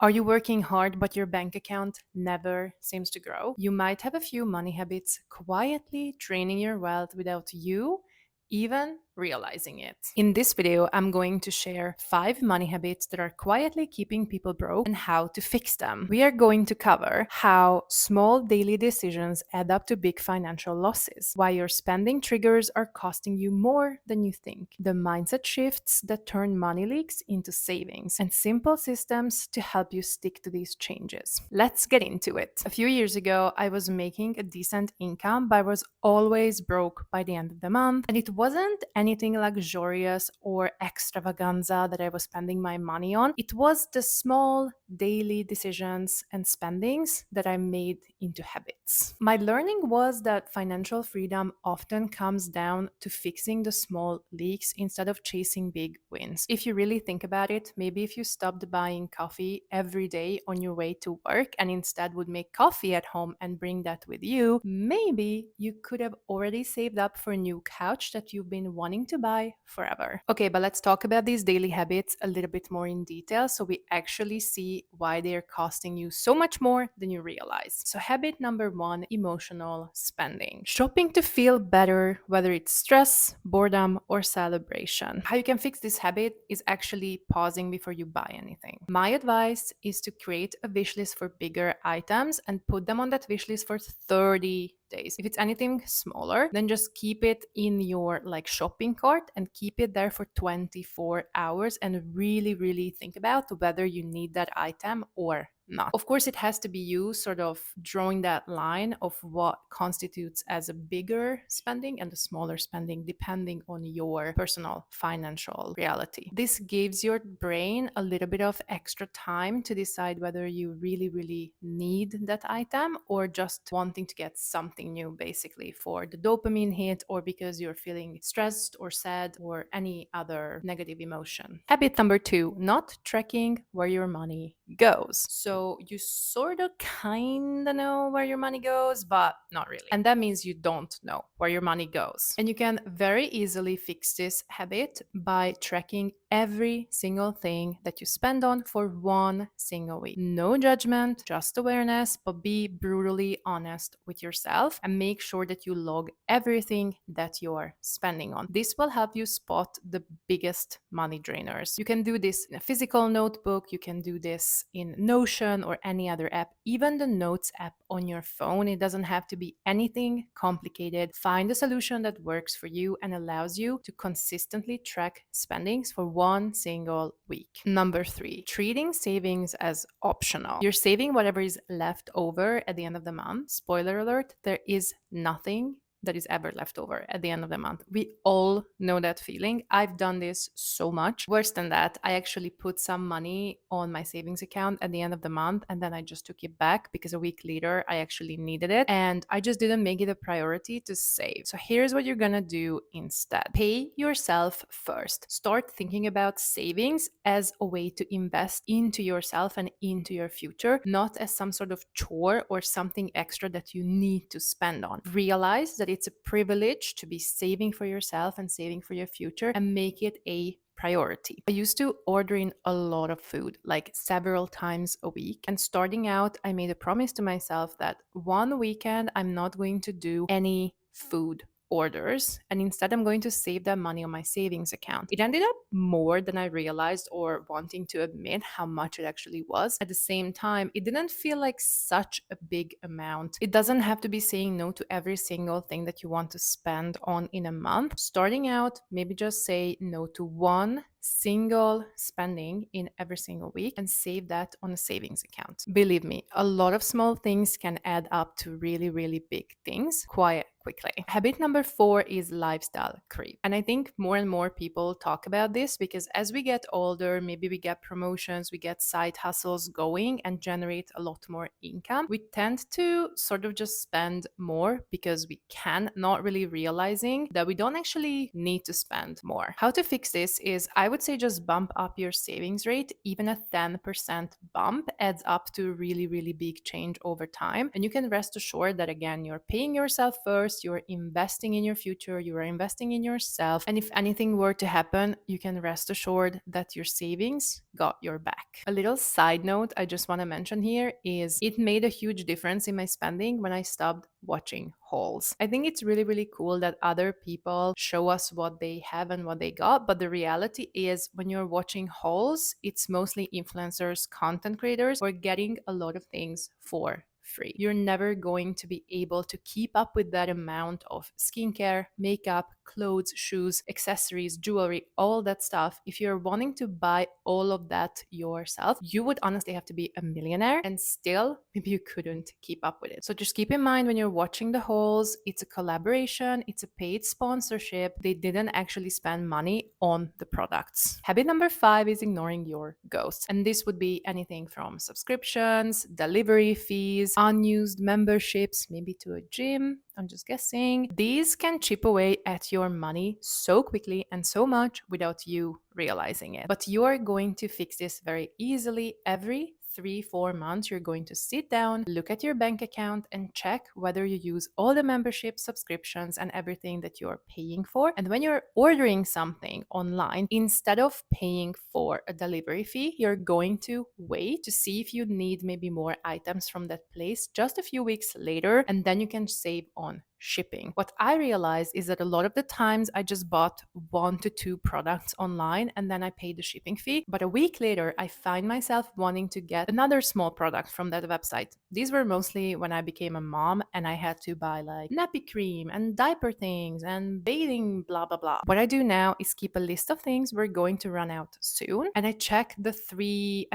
Are you working hard but your bank account never seems to grow? You might have a few money habits quietly draining your wealth without you even realizing it. In this video, I'm going to share 5 money habits that are quietly keeping people broke and how to fix them. We are going to cover how small daily decisions add up to big financial losses, why your spending triggers are costing you more than you think, the mindset shifts that turn money leaks into savings, and simple systems to help you stick to these changes. Let's get into it. A few years ago, I was making a decent income, but I was always broke by the end of the month, and it wasn't anything luxurious or extravaganza that I was spending my money on. It was the small daily decisions and spendings that I made into habits. My learning was that financial freedom often comes down to fixing the small leaks instead of chasing big wins. If you really think about it, maybe if you stopped buying coffee every day on your way to work and instead would make coffee at home and bring that with you, maybe you could have already saved up for a new couch that you've been wanting to buy forever. Okay, but let's talk about these daily habits a little bit more in detail so we actually see why they are costing you so much more than you realize. So, habit number 1, emotional spending. Shopping to feel better, whether it's stress, boredom, or celebration. How you can fix this habit is actually pausing before you buy anything. My advice is to create a wish list for bigger items and put them on that wish list for 30 days. If it's anything smaller, then just keep it in your shopping cart and keep it there for 24 hours and really think about whether you need that item or not. Of course, it has to be you sort of drawing that line of what constitutes as a bigger spending and a smaller spending, depending on your personal financial reality. This gives your brain a little bit of extra time to decide whether you really need that item or just wanting to get something new, basically for the dopamine hit or because you're feeling stressed or sad or any other negative emotion. Habit number 2, not tracking where your money goes. So you sort of kind of know where your money goes, but not really. And that means you don't know where your money goes. And you can very easily fix this habit by tracking every single thing that you spend on for 1 single week. No judgment, just awareness, but be brutally honest with yourself and make sure that you log everything that you're spending on. This will help you spot the biggest money drainers. You can do this in a physical notebook, you can do this in Notion or any other app, even the Notes app on your phone. It doesn't have to be anything complicated. Find a solution that works for you and allows you to consistently track spendings for 1 single week. Number 3, treating savings as optional. You're saving whatever is left over at the end of the month. Spoiler alert, there is nothing that is ever left over at the end of the month. We all know that feeling. I've done this so much. Worse than that, I actually put some money on my savings account at the end of the month and then I just took it back because a week later I actually needed it and I just didn't make it a priority to save. So here's what you're gonna do instead. Pay yourself first. Start thinking about savings as a way to invest into yourself and into your future, not as some sort of chore or something extra that you need to spend on. Realize that it's a privilege to be saving for yourself and saving for your future and make it a priority. I used to order in a lot of food, like several times a week. And starting out, I made a promise to myself that one weekend I'm not going to do any food orders and instead I'm going to save that money on my savings account. It ended up more than I realized or wanting to admit how much it actually was. At the same time, it didn't feel like such a big amount. It doesn't have to be saying no to every single thing that you want to spend on in a month. Starting out, maybe just say no to one single spending in every single week and save that on a savings account. Believe me, a lot of small things can add up to really big things quite quickly. Habit number 4 is lifestyle creep. And I think more and more people talk about this because as we get older, maybe we get promotions, we get side hustles going and generate a lot more income. We tend to sort of just spend more because we can, not really realizing that we don't actually need to spend more. How to fix this is I would say just bump up your savings rate. Even a 10% bump adds up to a really big change over time. And you can rest assured that again, you're paying yourself first, you're investing in your future, you are investing in yourself. And if anything were to happen, you can rest assured that your savings got your back. A little side note I just want to mention here is it made a huge difference in my spending when I stopped watching hauls. I think it's really, really cool that other people show us what they have and what they got. But the reality is, when you're watching hauls, it's mostly influencers, content creators, who are getting a lot of things for free. You're never going to be able to keep up with that amount of skincare, makeup, clothes, shoes, accessories, jewelry, all that stuff. If you're wanting to buy all of that yourself, you would honestly have to be a millionaire, and still maybe you couldn't keep up with it. So just keep in mind when you're watching the hauls, it's a collaboration, it's a paid sponsorship. They didn't actually spend money on the products. Habit number 5 is ignoring your ghosts. And this would be anything from subscriptions, delivery fees, unused memberships, maybe to a gym. I'm just guessing. These can chip away at your money so quickly and so much without you realizing it. But you are going to fix this very easily. Every 3-4 months, you're going to sit down, look at your bank account, and check whether you use all the membership subscriptions and everything that you're paying for. And when you're ordering something online, instead of paying for a delivery fee, you're going to wait to see if you need maybe more items from that place just a few weeks later, and then you can save on shipping. What I realized is that a lot of the times I just bought 1 to 2 products online and then I paid the shipping fee. But a week later, I find myself wanting to get another small product from that website. These were mostly when I became a mom and I had to buy like nappy cream and diaper things and bathing blah blah blah. What I do now is keep a list of things we're going to run out soon, and I check the 3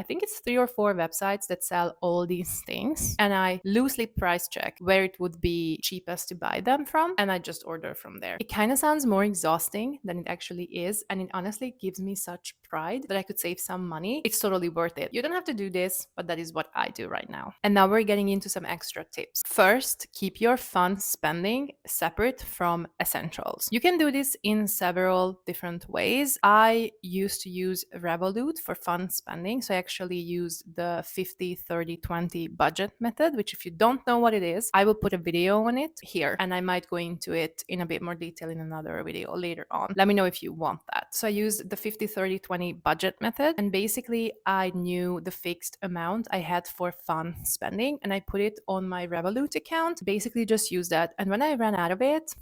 or 4 websites that sell all these things, and I loosely price check where it would be cheapest to buy them from, and I just order from there. It kind of sounds more exhausting than it actually is, and it honestly gives me such pride that I could save some money. It's totally worth it. You don't have to do this, but that is what I do right now. And now we're getting into some extra tips. First, keep your fun spending separate from essentials. You can do this in several different ways. I used to use Revolut for fun spending, so I actually used the 50-30-20 budget method, which, if you don't know what it is, I will put a video on it here, and I might go into it in a bit more detail in another video later on. Let me know if you want that. So I used the 50-30-20 budget method, and basically I knew the fixed amount I had for fun spending, and I put it on my Revolut account. Basically just use that, and when I ran out of it,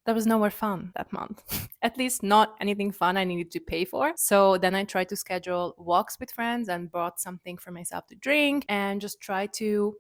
there was nowhere fun that month. At least not anything fun I needed to pay for. So then I tried to schedule walks with friends and bought something for myself to drink and just try to,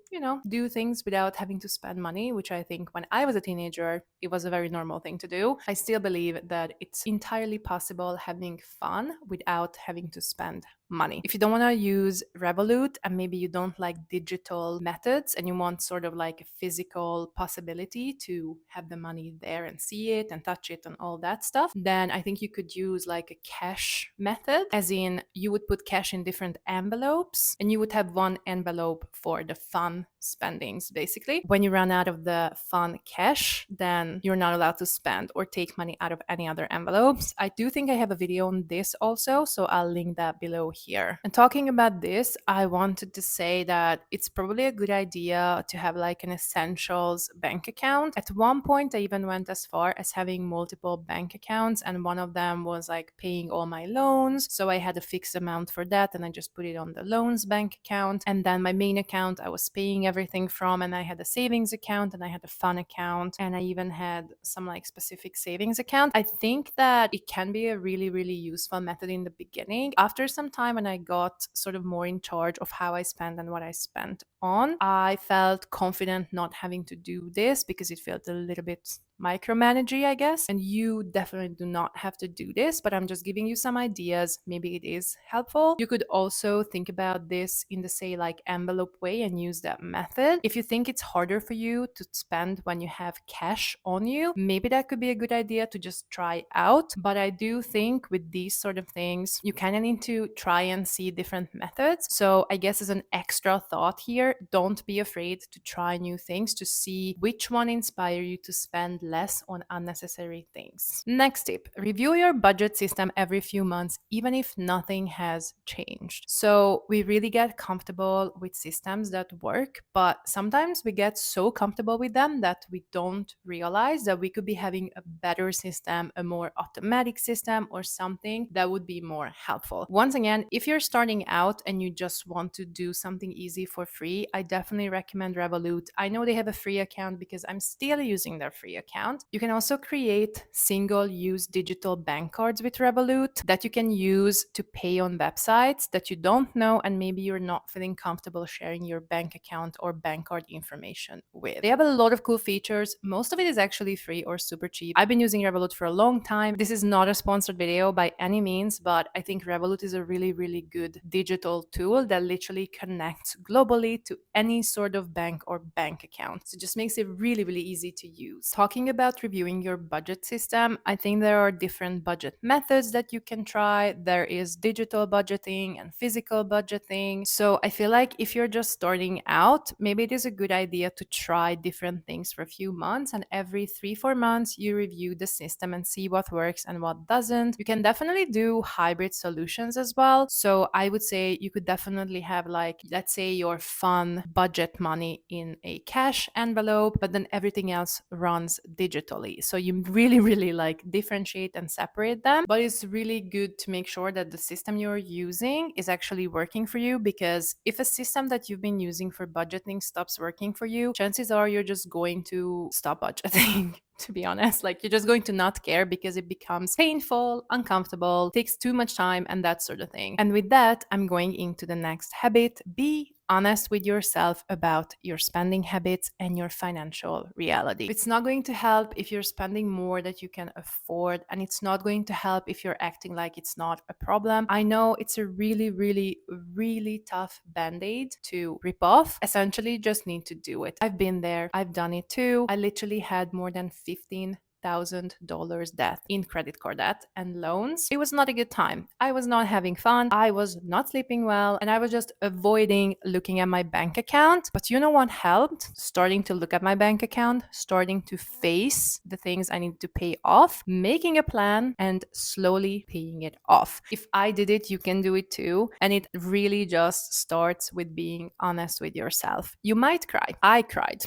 do things without having to spend money, which I think when I was a teenager, it was a very normal thing to do. I still believe that it's entirely possible having fun without having to spend money. If you don't want to use Revolut and maybe you don't like digital methods and you want sort of like a physical possibility to have the money there and see it and touch it and all that stuff, then I think you could use like a cash method, as in you would put cash in different envelopes and you would have one envelope for the fun spendings. Basically, when you run out of the fun cash, then you're not allowed to spend or take money out of any other envelopes. I do think I have a video on this also, so I'll link that below here. And talking about this, I wanted to say that it's probably a good idea to have like an essentials bank account. At one point, I even went as far as having multiple bank accounts, and one of them was like paying all my loans. So I had a fixed amount for that, and I just put it on the loans bank account. And then my main account, I was paying everything from, and I had a savings account, and I had a fun account, and I even had some like specific savings account. I think that it can be a really, really useful method in the beginning. After some time, when I got sort of more in charge of how I spend and what I spent on, I felt confident not having to do this because it felt a little bit micromanagey, I guess. And you definitely do not have to do this, but I'm just giving you some ideas. Maybe it is helpful. You could also think about this in the, say, like envelope way and use that method. If you think it's harder for you to spend when you have cash on you, maybe that could be a good idea to just try out. But I do think with these sort of things, you kind of need to try and see different methods. So I guess as an extra thought here, don't be afraid to try new things to see which one inspire you to spend less on unnecessary things. Next tip, review your budget system every few months, even if nothing has changed. So we really get comfortable with systems that work, but sometimes we get so comfortable with them that we don't realize that we could be having a better system, a more automatic system, or something that would be more helpful. Once again, if you're starting out and you just want to do something easy for free, I definitely recommend Revolut. I know they have a free account because I'm still using their free account. You can also create single-use digital bank cards with Revolut that you can use to pay on websites that you don't know and maybe you're not feeling comfortable sharing your bank account or bank card information with. They have a lot of cool features. Most of it is actually free or super cheap. I've been using Revolut for a long time. This is not a sponsored video by any means, but I think Revolut is a really, really good digital tool that literally connects globally to any sort of bank or bank account. So it just makes it really, really easy to use. Talking about reviewing your budget system, I think there are different budget methods that you can try. There is digital budgeting and physical budgeting. So I feel like if you're just starting out, maybe it is a good idea to try different things for a few months, and every 3-4 months you review the system and see what works and what doesn't. You can definitely do hybrid solutions as well. So I would say you could definitely have, like, let's say your fun budget money in a cash envelope, but then everything else runs digitally. So you really, really like differentiate and separate them. But it's really good to make sure that the system you're using is actually working for you, because if a system that you've been using for budgeting stops working for you, chances are you're just going to stop budgeting. To be honest, like, you're just going to not care because it becomes painful, uncomfortable, takes too much time, and that sort of thing. And with that, I'm going into the next habit. Be honest with yourself about your spending habits and your financial reality. It's not going to help if you're spending more that you can afford, and it's not going to help if you're acting like it's not a problem. I know it's a really, really, really tough band-aid to rip off. Essentially, just need to do it. I've been there. I've done it too. I literally had more than $15,000 debt in credit card debt and loans. It was not a good time. I was not having fun. I was not sleeping well, and I was just avoiding looking at my bank account. But you know what helped? Starting to look at my bank account, starting to face the things I need to pay off, making a plan, and slowly paying it off. If I did it, you can do it too. And it really just starts with being honest with yourself. You might cry. I cried.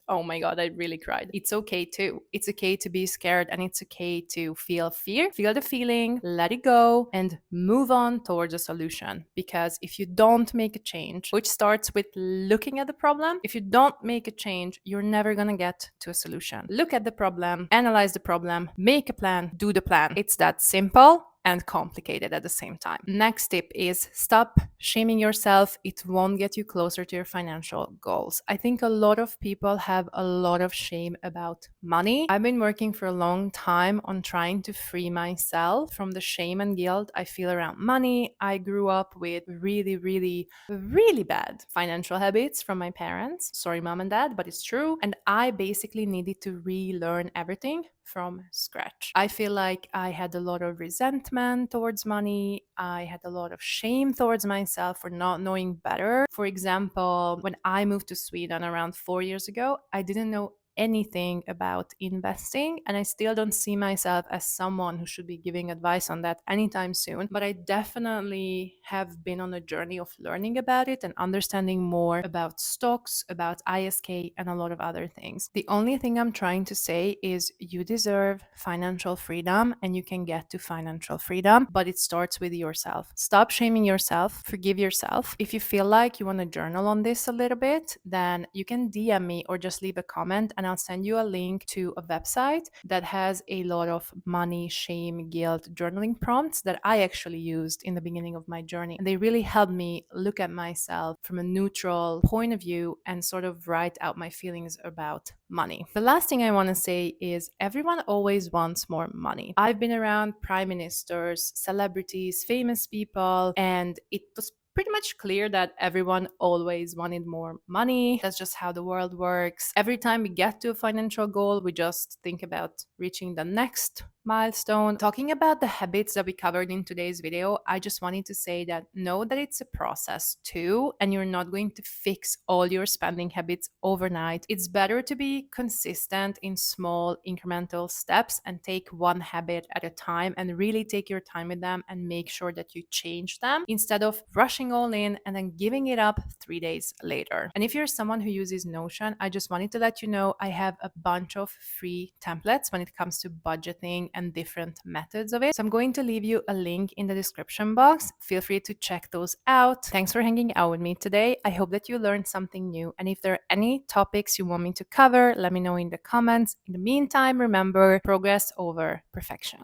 Oh my God, I really cried. It's okay too. It's okay to be scared, and it's okay to feel fear, feel the feeling, let it go, and move on towards a solution. Because if you don't make a change, which starts with looking at the problem, if you don't make a change, you're never gonna get to a solution. Look at the problem, analyze the problem, make a plan, do the plan. It's that simple and complicated at the same time. Next tip is stop shaming yourself. It won't get you closer to your financial goals. I think a lot of people have a lot of shame about money. I've been working for a long time on trying to free myself from the shame and guilt I feel around money. I grew up with really, really, really bad financial habits from my parents. Sorry, mom and dad, but it's true. And I basically needed to relearn everything from scratch. I feel like I had a lot of resentment towards money. I had a lot of shame towards myself for not knowing better. For example, when I moved to Sweden around 4 years ago, I didn't know anything about investing, and I still don't see myself as someone who should be giving advice on that anytime soon. But I definitely have been on a journey of learning about it and understanding more about stocks, about ISK, and a lot of other things. The only thing I'm trying to say is you deserve financial freedom, and you can get to financial freedom, but it starts with yourself. Stop shaming yourself, forgive yourself. If you feel like you want to journal on this a little bit, then you can DM me or just leave a comment, and I'll send you a link to a website that has a lot of money, shame, guilt journaling prompts that I actually used in the beginning of my journey. And they really helped me look at myself from a neutral point of view and sort of write out my feelings about money. The last thing I want to say is everyone always wants more money. I've been around prime ministers, celebrities, famous people, and it was pretty much clear that everyone always wanted more money. That's just how the world works. Every time we get to a financial goal, we just think about reaching the next milestone. Talking about the habits that we covered in today's video, I just wanted to say that know that it's a process too, and you're not going to fix all your spending habits overnight. It's better to be consistent in small incremental steps and take one habit at a time and really take your time with them and make sure that you change them instead of rushing all in and then giving it up 3 days later. And if you're someone who uses Notion, I just wanted to let you know I have a bunch of free templates when it comes to budgeting and different methods of it. So I'm going to leave you a link in the description box. Feel free to check those out. Thanks for hanging out with me today. I hope that you learned something new. And if there are any topics you want me to cover, let me know in the comments. In the meantime, remember, progress over perfection.